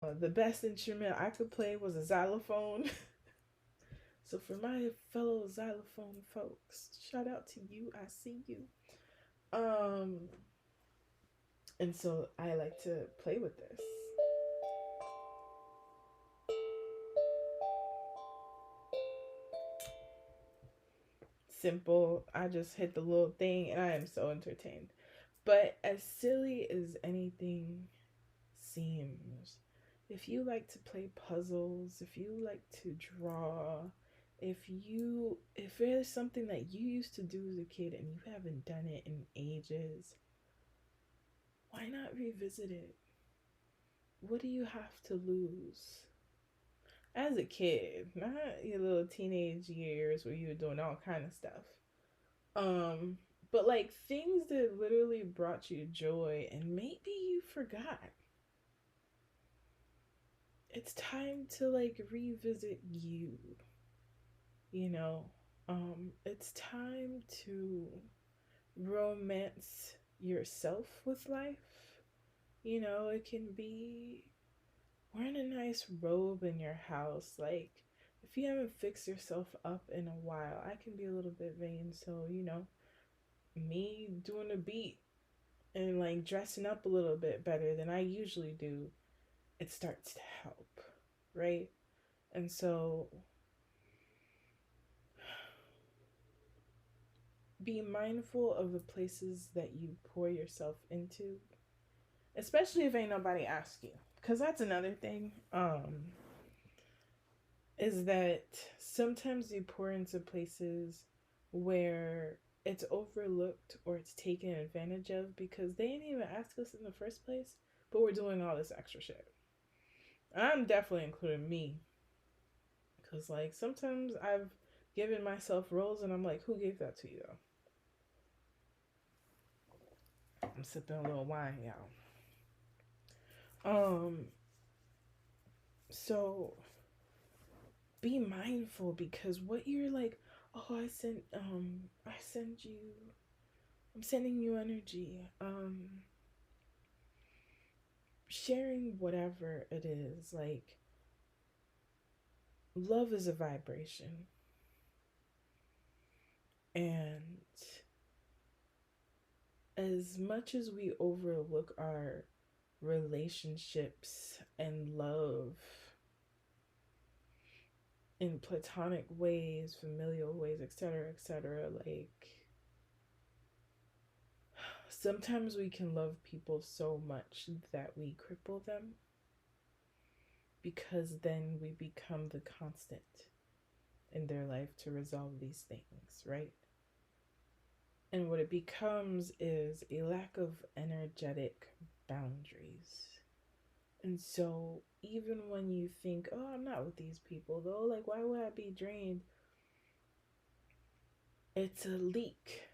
The best instrument I could play was a xylophone. So for my fellow xylophone folks, shout out to you. I see you. Um, and so I like to play with this. Simple. I just hit the little thing and I am so entertained. But as silly as anything seems, if you like to play puzzles, if you like to draw, if there's something that you used to do as a kid and you haven't done it in ages, why not revisit it? What do you have to lose? As a kid, not your little teenage years where you were doing all kind of stuff. Um, but like things that literally brought you joy and maybe you forgot. It's time to like revisit you, you know. It's time to romance yourself with life. You know, it can be wearing a nice robe in your house. Like, if you haven't fixed yourself up in a while, I can be a little bit vain. So, you know, me doing a beat and like dressing up a little bit better than I usually do, it starts to help, right? And so be mindful of the places that you pour yourself into, especially if ain't nobody ask you. Cause that's another thing. Is that sometimes you pour into places where it's overlooked or it's taken advantage of because they didn't even ask us in the first place, but we're doing all this extra shit. I'm definitely including me because, like, sometimes I've given myself roles and I'm like, who gave that to you, though? I'm sipping a little wine, y'all. Um, so be mindful because what you're like, oh, I send you, I'm sending you energy. Sharing whatever it is, like, love is a vibration. And as much as we overlook our relationships and love in platonic ways, familial ways, etc., like, sometimes we can love people so much that we cripple them because then we become the constant in their life to resolve these things, right? And what it becomes is a lack of energetic boundaries. And so, even when you think, oh, I'm not with these people, though, like, why would I be drained? It's a leak.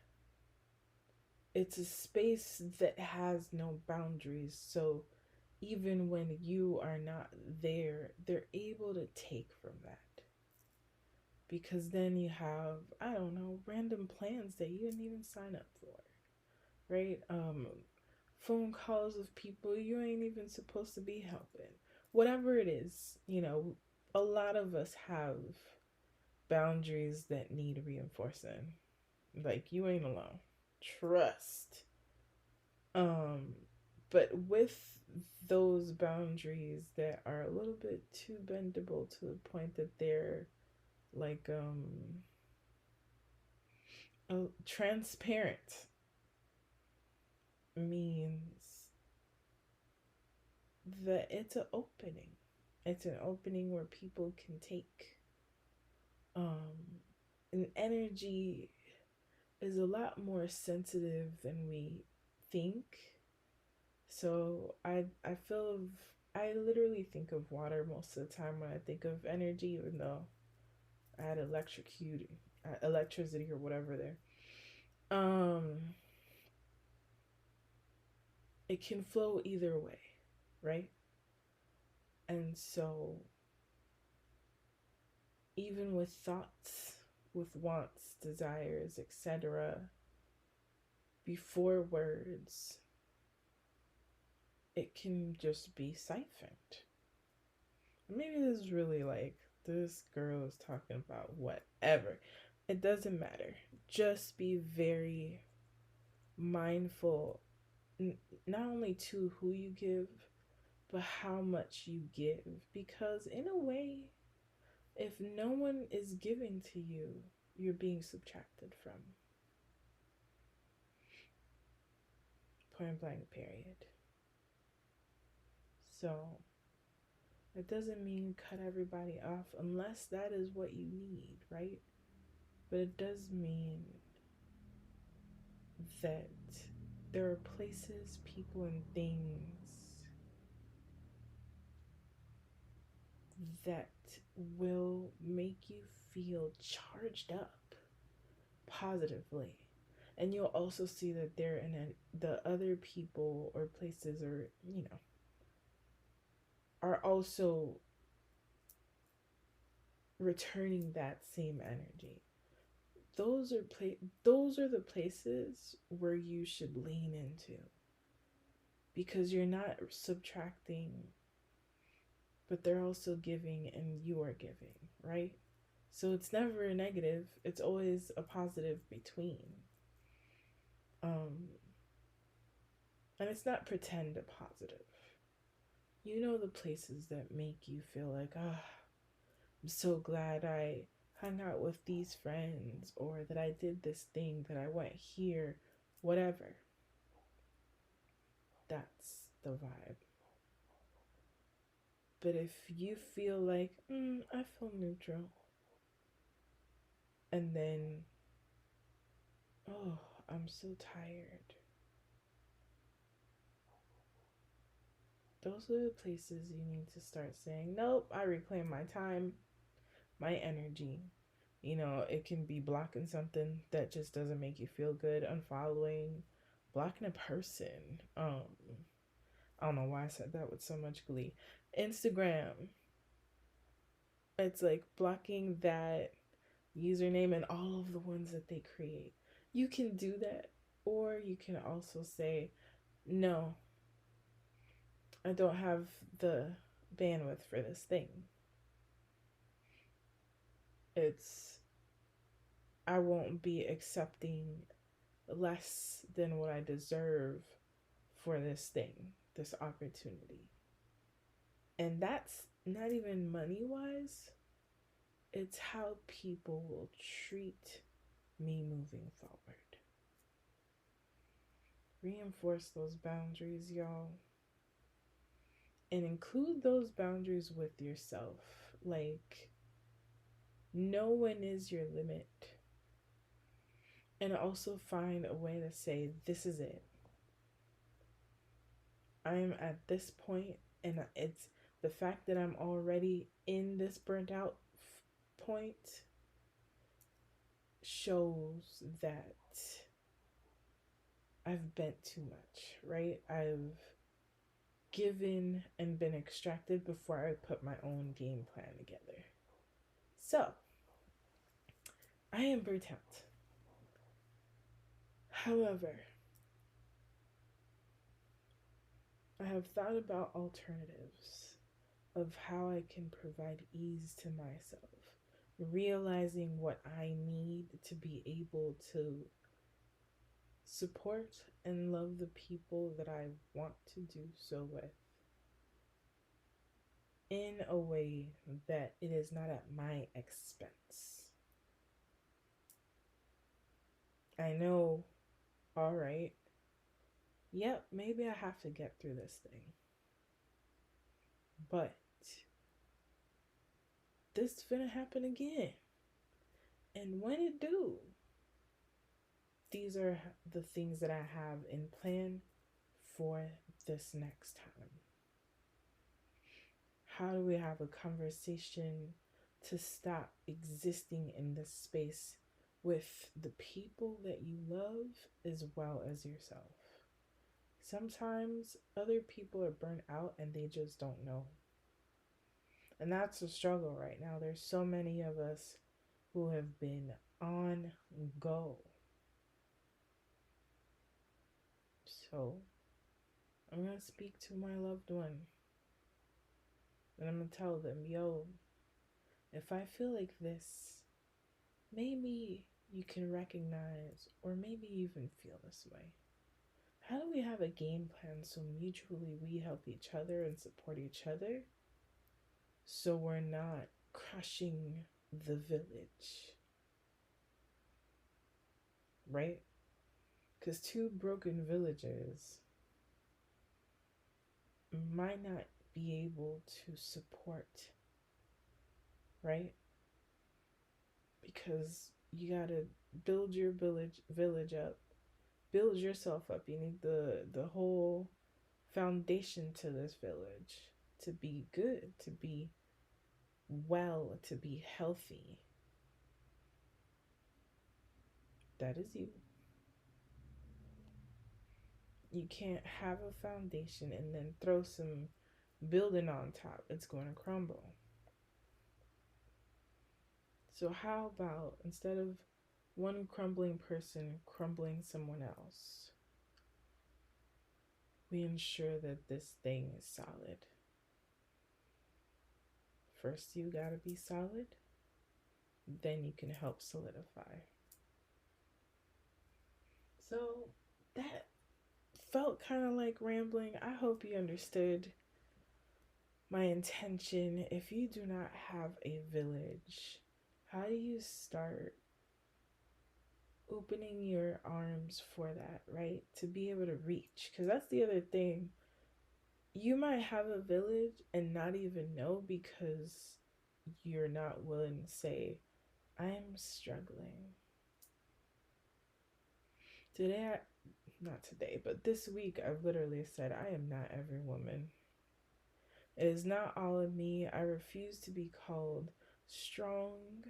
It's a space that has no boundaries. So, even when you are not there, they're able to take from that. Because then you have, I don't know, random plans that you didn't even sign up for, right? Phone calls of people you ain't even supposed to be helping. Whatever it is, you know, a lot of us have boundaries that need reinforcing. Like, you ain't alone. Trust. Um, but with those boundaries that are a little bit too bendable to the point that they're like transparent means that it's an opening. It's an opening where people can take. And energy is a lot more sensitive than we think. So I feel I literally think of water most of the time when I think of energy, even though I had electricity or whatever there. It can flow either way, right? And so even with thoughts, with wants, desires, etc., before words, it can just be siphoned. maybe this is really like, this girl is talking about whatever. It doesn't matter. Just be very mindful, not only to who you give, but how much you give. Because in a way, if no one is giving to you, you're being subtracted from. Point blank, period. So it doesn't mean cut everybody off unless that is what you need, right? But it does mean that there are places, people, and things that will make you feel charged up positively. And you'll also see that they're the other people or places, or, are also returning that same energy. Those are the places where you should lean into, because you're not subtracting, but they're also giving and you are giving, right? So it's never a negative, it's always a positive between. And it's not pretend a positive. You know, the places that make you feel like, I'm so glad I hung out with these friends, or that I did this thing, that I went here, whatever. That's the vibe. But if you feel like, I feel neutral, and then, oh, I'm so tired, those are the places you need to start saying, nope, I reclaim my time, my energy. It can be blocking something that just doesn't make you feel good, unfollowing, blocking a person. I don't know why I said that with so much glee. Instagram, it's like blocking that username and all of the ones that they create. You can do that, or you can also say, no, I don't have the bandwidth for this thing. I won't be accepting less than what I deserve for this thing, this opportunity. And that's not even money wise, it's how people will treat me moving forward. Reinforce those boundaries, y'all. And include those boundaries with yourself. Like, no one is your limit. And also find a way to say, this is it. I am at this point, and it's the fact that I'm already in this burnt out point shows that I've bent too much, right? I've given and been extracted before I put my own game plan together. So, I am burnt out. However, I have thought about alternatives of how I can provide ease to myself, realizing what I need to be able to support and love the people that I want to do so with, in a way that it is not at my expense. I know, all right, yep, maybe I have to get through this thing, but this is gonna happen again. And when it do, these are the things that I have in plan for this next time. How do we have a conversation to stop existing in this space with the people that you love as well as yourself? Sometimes other people are burnt out and they just don't know. And that's a struggle right now. There's so many of us who have been on go. So I'm going to speak to my loved one. And I'm going to tell them, yo, if I feel like this, maybe you can recognize or maybe even feel this way. How do we have a game plan so mutually we help each other and support each other so we're not crushing the village? Right? Because two broken villages might not be able to support, right? Because you gotta build your village up, build yourself up. You need the whole foundation to this village to be good, to be well, to be healthy. That is you. You can't have a foundation and then throw some building on top. It's going to crumble. So how about instead of one crumbling person crumbling someone else, we ensure that this thing is solid? First, you gotta be solid, then you can help solidify. So that felt kind of like rambling. I hope you understood my intention. If you do not have a village, how do you start opening your arms for that, right? To be able to reach. Because that's the other thing. You might have a village and not even know because you're not willing to say, I'm struggling. Not today, but this week I've literally said, I am not every woman. It is not all of me. I refuse to be called strong.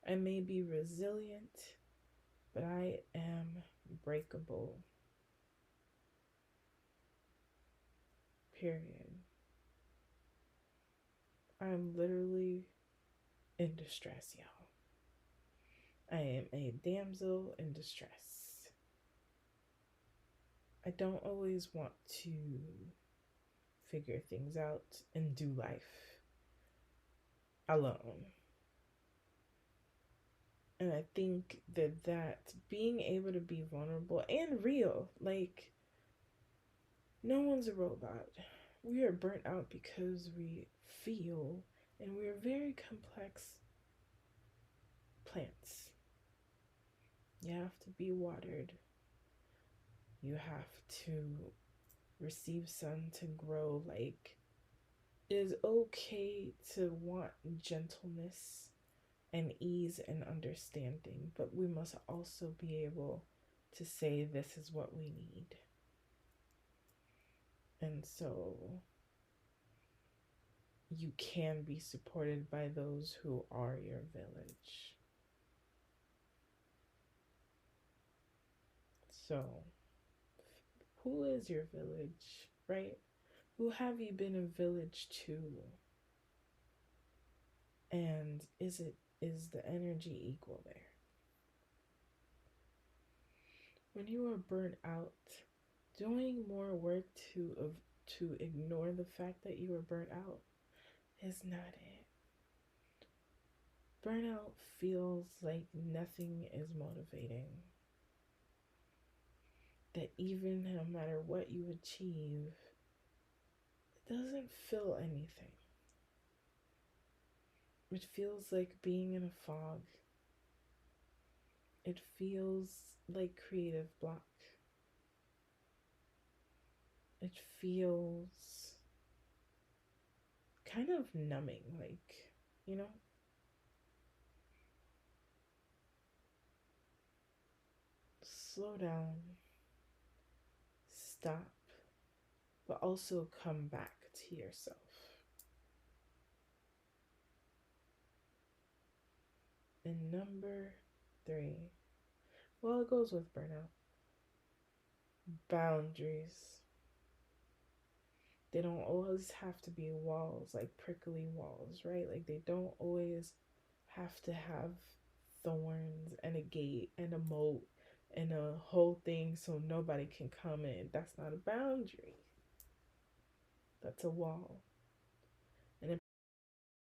I may be resilient, but I am breakable. Period. I'm literally in distress, y'all. I am a damsel in distress. I don't always want to figure things out and do life alone. And I think that being able to be vulnerable and real, like, no one's a robot. We are burnt out because we feel, and we are very complex plants. You have to be watered. You have to receive sun to grow. Like, it is okay to want gentleness and ease and understanding, but we must also be able to say this is what we need. And so you can be supported by those who are your village. So who is your village, right? Who have you been a village to? And is the energy equal there? When you are burnt out, doing more work to ignore the fact that you are burnt out is not it. Burnout feels like nothing is motivating. That even no matter what you achieve, it doesn't feel anything. It feels like being in a fog. It feels like creative block. It feels kind of numbing, like, you know? Slow down, stop, but also come back to yourself. And number 3, well, it goes with burnout. Boundaries. They don't always have to be walls, like prickly walls, right? Like, they don't always have to have thorns and a gate and a moat and a whole thing so nobody can come in. That's not a boundary. That's a wall.